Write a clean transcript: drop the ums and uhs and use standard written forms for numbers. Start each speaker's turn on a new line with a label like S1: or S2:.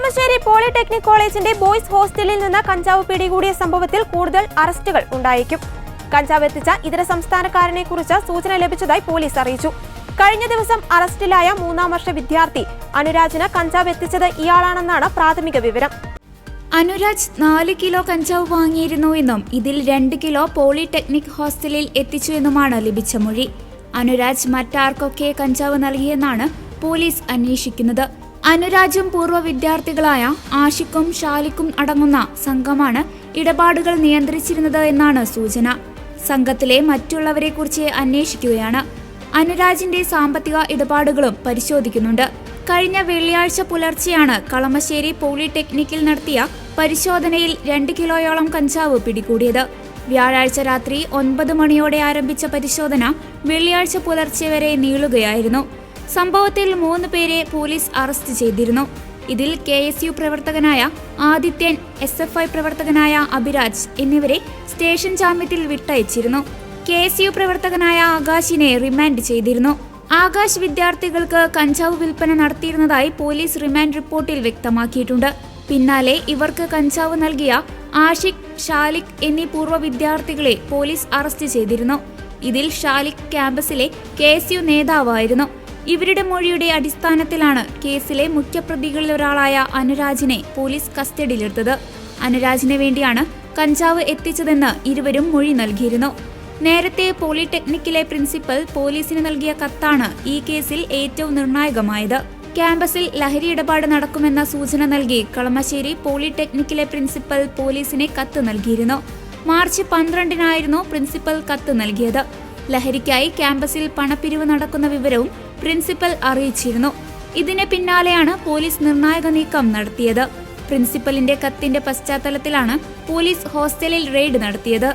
S1: Kalamassery polytechnic കോളേജിന്റെ boys ഹോസ്റ്റലിൽ നിന്ന് കഞ്ചാവ് പിടികൂടിയ സംഭവത്തിൽ കൂടുതൽ അറസ്റ്റുകൾ ഉണ്ടായേക്കും. കഞ്ചാവ് എത്തിച്ച ഇതര സംസ്ഥാനക്കാരനെ കുറിച്ച് സൂചന ലഭിച്ചതായി പോലീസ് അറിയിച്ചു. കഴിഞ്ഞ ദിവസം അറസ്റ്റിലായ 3ാം വർഷ വിദ്യാർത്ഥി അനുരാജിന് കഞ്ചാവ് എത്തിച്ചത് ഇയാളാണെന്നാണ് പ്രാഥമിക വിവരം.
S2: അനുരാജ് 4 കിലോ കഞ്ചാവ് വാങ്ങിയിരുന്നു എന്നും ഇതിൽ 2 കിലോ പോളിടെക്നിക് ഹോസ്റ്റലിൽ എത്തിച്ചു എന്നുമാണ് ലഭിച്ച മൊഴി. അനുരാജ് മറ്റാർക്കൊക്കെ കഞ്ചാവ് നൽകിയെന്നാണ് പോലീസ് അന്വേഷിക്കുന്നത്. അനുരാജും പൂർവ്വ വിദ്യാർത്ഥികളായ ആഷിഖും ഷാലിഖും അടങ്ങുന്ന സംഘമാണ് ഇടപാടുകൾ നിയന്ത്രിച്ചിരുന്നത് എന്നാണ് സൂചന. സംഘത്തിലെ മറ്റുള്ളവരെക്കുറിച്ച് അന്വേഷിക്കുകയാണ്. അനുരാജിന്റെ സാമ്പത്തിക ഇടപാടുകളും പരിശോധിക്കുന്നുണ്ട്. കഴിഞ്ഞ വെള്ളിയാഴ്ച പുലർച്ചെയാണ് കളമശ്ശേരി പോളിടെക്നിക്കിൽ നടത്തിയ പരിശോധനയിൽ 2 കിലോയോളം കഞ്ചാവ് പിടികൂടിയത്. വ്യാഴാഴ്ച രാത്രി 9 മണിയോടെ ആരംഭിച്ച പരിശോധന വെള്ളിയാഴ്ച പുലർച്ചെ വരെ നീളുകയായിരുന്നു. സംഭവത്തിൽ 3 പേരെ പോലീസ് അറസ്റ്റ് ചെയ്തിരുന്നു. ഇതിൽ KSU പ്രവർത്തകനായ ആദിത്യൻ, SFI പ്രവർത്തകനായ അഭിരാജ് എന്നിവരെ സ്റ്റേഷൻ ജാമ്യത്തിൽ വിട്ടയച്ചിരുന്നു. KSU പ്രവർത്തകനായ ആകാശിനെ റിമാൻഡ് ചെയ്തിരുന്നു. ആകാശ് വിദ്യാർത്ഥികൾക്ക് കഞ്ചാവ് വിൽപ്പന നടത്തിയിരുന്നതായി പോലീസ് റിമാൻഡ് റിപ്പോർട്ടിൽ വ്യക്തമാക്കിയിട്ടുണ്ട്. പിന്നാലെ ഇവർക്ക് കഞ്ചാവ് നൽകിയ ആഷിഖ്, ഷാലിഖ് എന്നീ പൂർവ്വ വിദ്യാർത്ഥികളെ പോലീസ് അറസ്റ്റ് ചെയ്തിരുന്നു. ഇതിൽ ഷാലിഖ് ക്യാമ്പസിലെ KSU നേതാവായിരുന്നു. ഇവരുടെ മൊഴിയുടെ അടിസ്ഥാനത്തിലാണ് കേസിലെ മുഖ്യപ്രതികളിലൊരാളായ അനുരാജിനെ പോലീസ് കസ്റ്റഡിയിലെടുത്തത്. അനുരാജിന് വേണ്ടിയാണ് കഞ്ചാവ് എത്തിച്ചതെന്ന് ഇരുവരും മൊഴി നൽകിയിരുന്നു. നേരത്തെ പോളിടെക്നിക്കിലെ പ്രിൻസിപ്പൽ പോലീസിന് നൽകിയ കത്താണ് ഈ കേസിൽ ഏറ്റവും നിർണായകമായത്. ക്യാമ്പസിൽ ലഹരി ഇടപാട് നടക്കുമെന്ന സൂചന നൽകി കളമശ്ശേരി പോളിടെക്നിക്കിലെ പ്രിൻസിപ്പൽ പോലീസിന് കത്ത് നൽകിയിരുന്നു. മാർച്ച് 12-നായിരുന്നു പ്രിൻസിപ്പൽ കത്ത് നൽകിയത്. ലഹരിക്കായി ക്യാമ്പസിൽ പണപ്പിരിവ് നടക്കുന്ന വിവരവും പ്രിൻസിപ്പൽ അറിയിച്ചിരുന്നു. ഇതിന് പിന്നാലെയാണ് പോലീസ് നിർണായക നീക്കം നടത്തിയത്. പ്രിൻസിപ്പലിന്റെ കത്തിന്റെ പശ്ചാത്തലത്തിലാണ് പോലീസ് ഹോസ്റ്റലിൽ റെയ്ഡ് നടത്തിയത്.